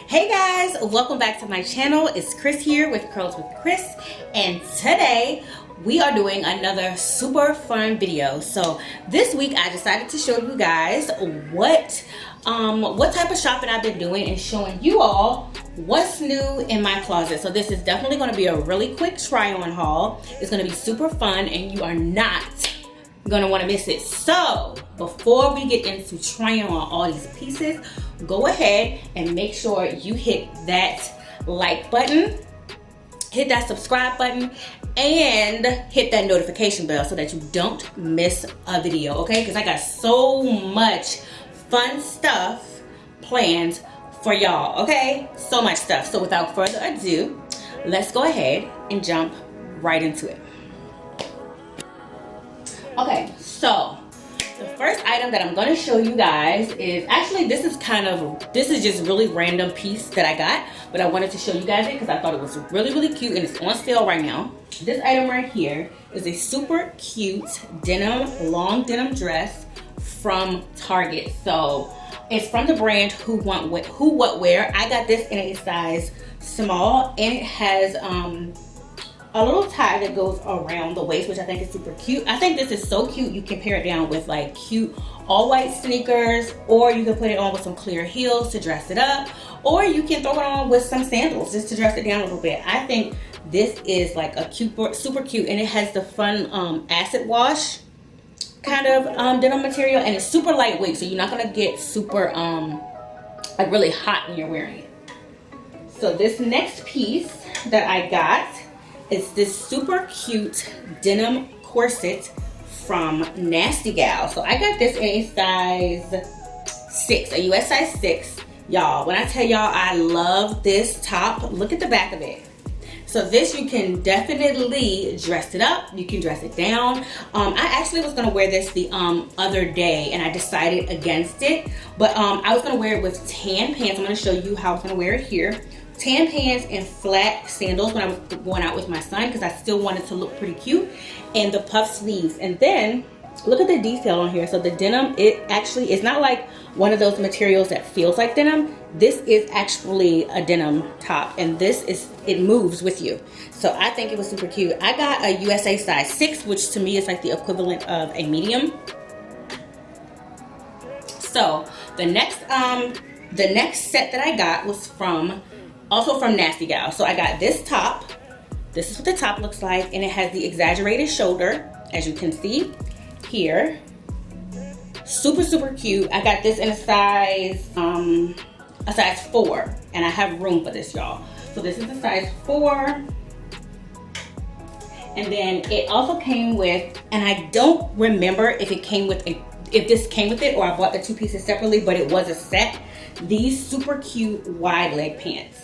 Hey guys, welcome back to my channel. It's Kris here with Curls with Kris, and today we are doing another super fun video. So this week I decided to show you guys what type of shopping I've been doing and showing you all what's new in my closet. So this is definitely going to be a really quick try on haul. It's going to be super fun and you are not going to want to miss it. So before we get into trying on all these pieces, go ahead and make sure you hit that like button, hit that subscribe button, and hit that notification bell so that you don't miss a video, okay? Because I got so much fun stuff planned for y'all, okay? So much stuff. So without further ado, let's go ahead and jump right into it. Okay, so the first item that I'm going to show you guys is actually this is just really random piece that I got, but I wanted to show you guys it because I thought it was really cute and it's on sale right now. This item right here is a super cute long denim dress from Target. So it's from the brand Who What Wear. I got this in a size small and it has a little tie that goes around the waist, which I think is super cute. I think this is so cute. You can pair it down with like cute all white sneakers, or you can put it on with some clear heels to dress it up, or you can throw it on with some sandals just to dress it down a little bit. I think this is like a super cute, and it has the fun acid wash kind of denim material, and it's super lightweight, so you're not gonna get super like really hot when you're wearing it. So this next piece that I got is this super cute denim corset from NastyGal. So I got this in a size 6, a US size 6. Y'all, when I tell y'all I love this top, look at the back of it. So this, you can definitely dress it up, you can dress it down. I actually was gonna wear this the other day and I decided against it, but I was gonna wear it with tan pants. I'm gonna show you how I was gonna wear it here. Tan pants and flat sandals when I was going out with my son because I still wanted to look pretty cute, and the puff sleeves. And then look at the detail on here. So the denim, it actually is not like one of those materials that feels like denim. This is actually a denim top, and it moves with you. So I think it was super cute. I got a USA size 6, which to me is like the equivalent of a medium. So the next set that I got was also from NastyGal. So I got this top. This is what the top looks like, and it has the exaggerated shoulder, as you can see here. Super cute. I got this in a size 4, and I have room for this, y'all. So this is a size 4, and then it also came with, and I don't remember if this came with it or I bought the 2 pieces separately, but it was a set. These super cute wide leg pants.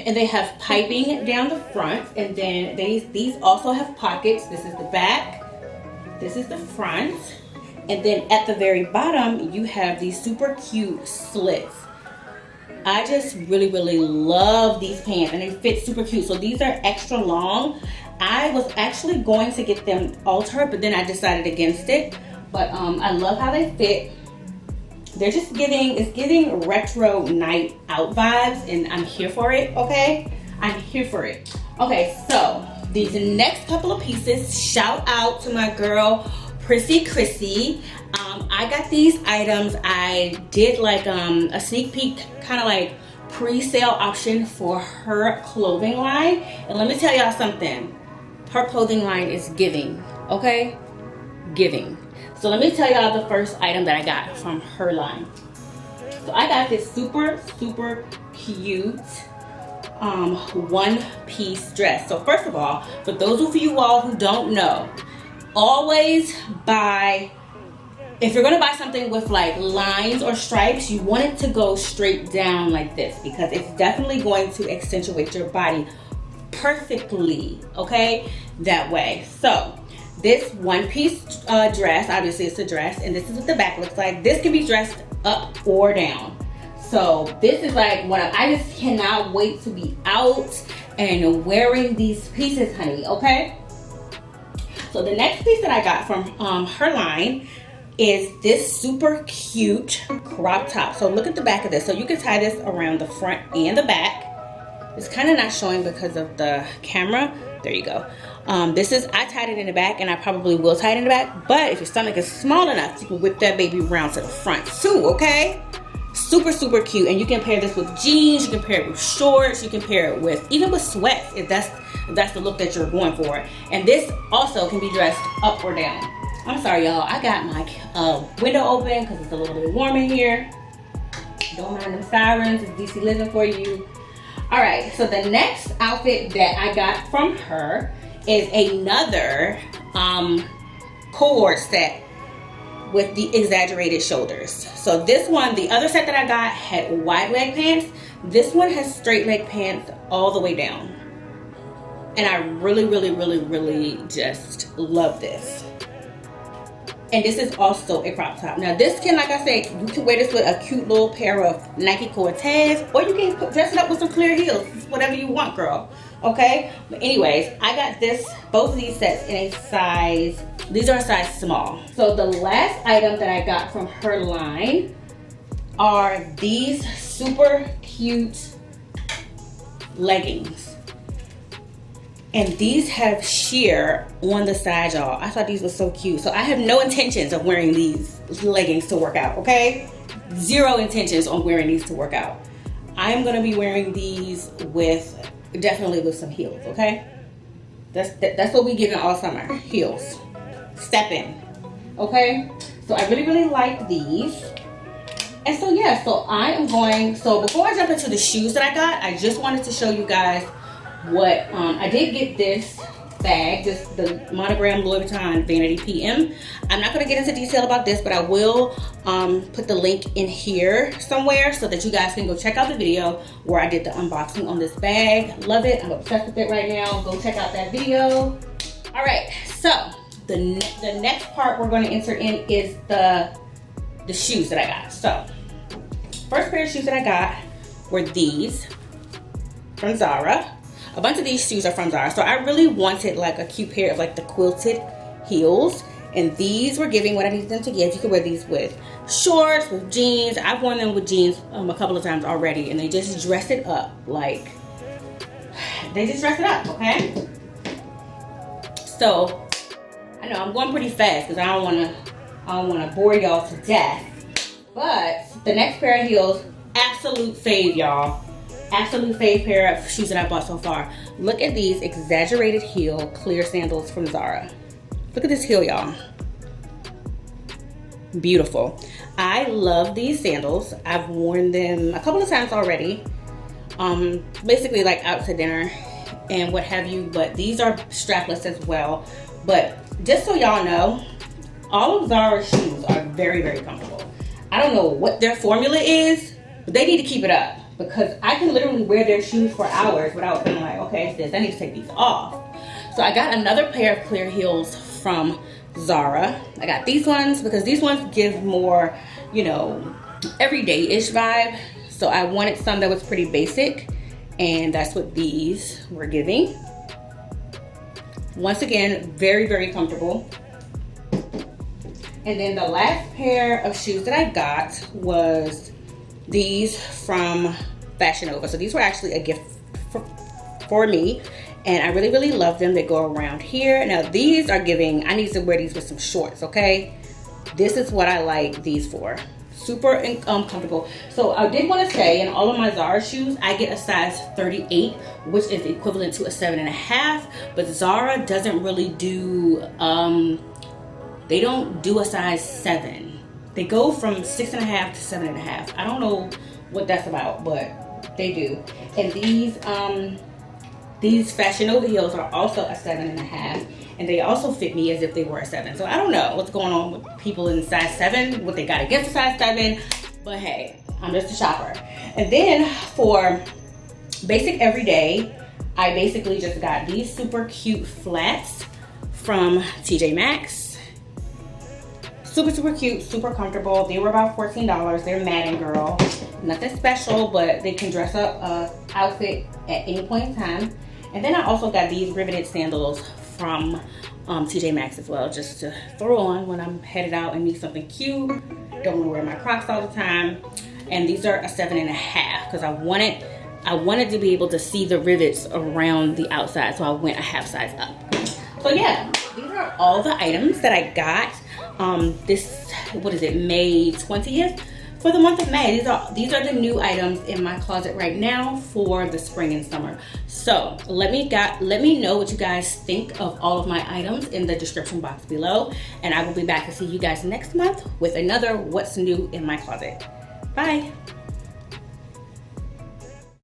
And they have piping down the front, and then these also have pockets. This is the back, this is the front, and then at the very bottom you have these super cute slits. I just really love these pants, and they fit super cute. So these are extra long. I was actually going to get them altered, but then I decided against it. But I love how they fit. They're just it's giving retro night out vibes, and I'm here for it, okay? I'm here for it. Okay, so these next couple of pieces, shout out to my girl, Prissy. I got these items. I did like a sneak peek, kind of like pre-sale option for her clothing line. And let me tell y'all something. Her clothing line is giving, okay? Giving. So let me tell y'all the first item that I got from her line. So I got this super cute one-piece dress. So first of all, for those of you all who don't know, always buy, if you're gonna buy something with like lines or stripes, you want it to go straight down like this because it's definitely going to accentuate your body perfectly, okay, that way. So this one-piece dress, obviously it's a dress, and this is what the back looks like. This can be dressed up or down. So this is like I just cannot wait to be out and wearing these pieces, honey, okay? So the next piece that I got from her line is this super cute crop top. So look at the back of this. So you can tie this around the front and the back. It's kind of not showing because of the camera. There you go. I tied it in the back, and I probably will tie it in the back, but if your stomach is small enough, you can whip that baby around to the front too, okay? Super, super cute. And you can pair this with jeans, you can pair it with shorts, you can pair it with, even with sweats, if that's the look that you're going for. And this also can be dressed up or down. I'm sorry, y'all. I got my window open because it's a little bit warm in here. Don't mind them sirens. It's DC living for you. All right, so the next outfit that I got from her is another Co-Ord set with the exaggerated shoulders. So this one, the other set that I got had wide leg pants. This one has straight leg pants all the way down. And I really, really, really, really just love this. And this is also a crop top. Now this can, like I said, you can wear this with a cute little pair of Nike Cortez, or you can dress it up with some clear heels. Whatever you want, girl. Okay? But anyways, I got both of these sets in a size, these are a size small. So the last item that I got from her line are these super cute leggings. And these have sheer on the side, y'all. I thought these were so cute. So I have no intentions of wearing these leggings to work out, okay? Zero intentions on wearing these to work out. I am gonna be wearing these definitely with some heels, okay? That's what we giving all summer, heels. Step in, okay? So I really, really like these. And so yeah, so before I jump into the shoes that I got, I just wanted to show you guys what I did get this bag, the Monogram Louis Vuitton Vanity PM. I'm not going to get into detail about this, but I will put the link in here somewhere so that you guys can go check out the video where I did the unboxing on this bag. Love it. I'm obsessed with it right now. Go check out that video. All right, so the next part we're going to enter in is the shoes that I got. So first pair of shoes that I got were these from Zara. A bunch of these shoes are from Zara. So I really wanted like a cute pair of like the quilted heels. And these were giving what I needed them to give. You can wear these with shorts, with jeans. I've worn them with jeans a couple of times already. And they just dress it up like, they just dress it up, okay? So, I know I'm going pretty fast because I don't want to bore y'all to death. But the next pair of heels, absolute fave, y'all. Absolute fave pair of shoes that I bought so far. Look at these exaggerated heel clear sandals from Zara. Look at this heel, y'all. Beautiful. I love these sandals. I've worn them a couple of times already. Basically like out to dinner and what have you, but these are strapless as well. But just so y'all know, all of Zara's shoes are very, very comfortable. I don't know what their formula is, but they need to keep it up. Because I can literally wear their shoes for hours without being like, okay, sis, I need to take these off. So I got another pair of clear heels from Zara. I got these ones because these ones give more, you know, everyday-ish vibe. So I wanted some that was pretty basic, and that's what these were giving. Once again, very, very comfortable. And then the last pair of shoes that I got was these from Fashion Nova. So these were actually a gift for me, and I really, really love them. They go around here. Now these are giving, I need to wear these with some shorts, okay? This is what I like these for. Super comfortable. So I did want to say, in all of my Zara shoes, I get a size 38, which is equivalent to a 7.5, but Zara doesn't really do, they don't do a size 7. They go from 6.5 to 7.5. I don't know what that's about, but they do. And these Fashion Nova heels are also a 7.5, and they also fit me as if they were a 7. So I don't know what's going on with people in size 7, what they got against a size 7, but hey, I'm just a shopper. And then for basic everyday, I basically just got these super cute flats from TJ Maxx. Super, super cute, super comfortable. They were about $14. They're Madden Girl. Nothing special, but they can dress up an outfit at any point in time. And then I also got these riveted sandals from TJ Maxx as well, just to throw on when I'm headed out and need something cute. Don't want to wear my Crocs all the time. And these are a 7.5 because I wanted to be able to see the rivets around the outside, so I went a half size up. So yeah, these are all the items that I got this, what is it, May 20th? For the month of May. These are the new items in my closet right now for the spring and summer. So let me know what you guys think of all of my items in the description box below, and I will be back to see you guys next month with another what's new in my closet. Bye.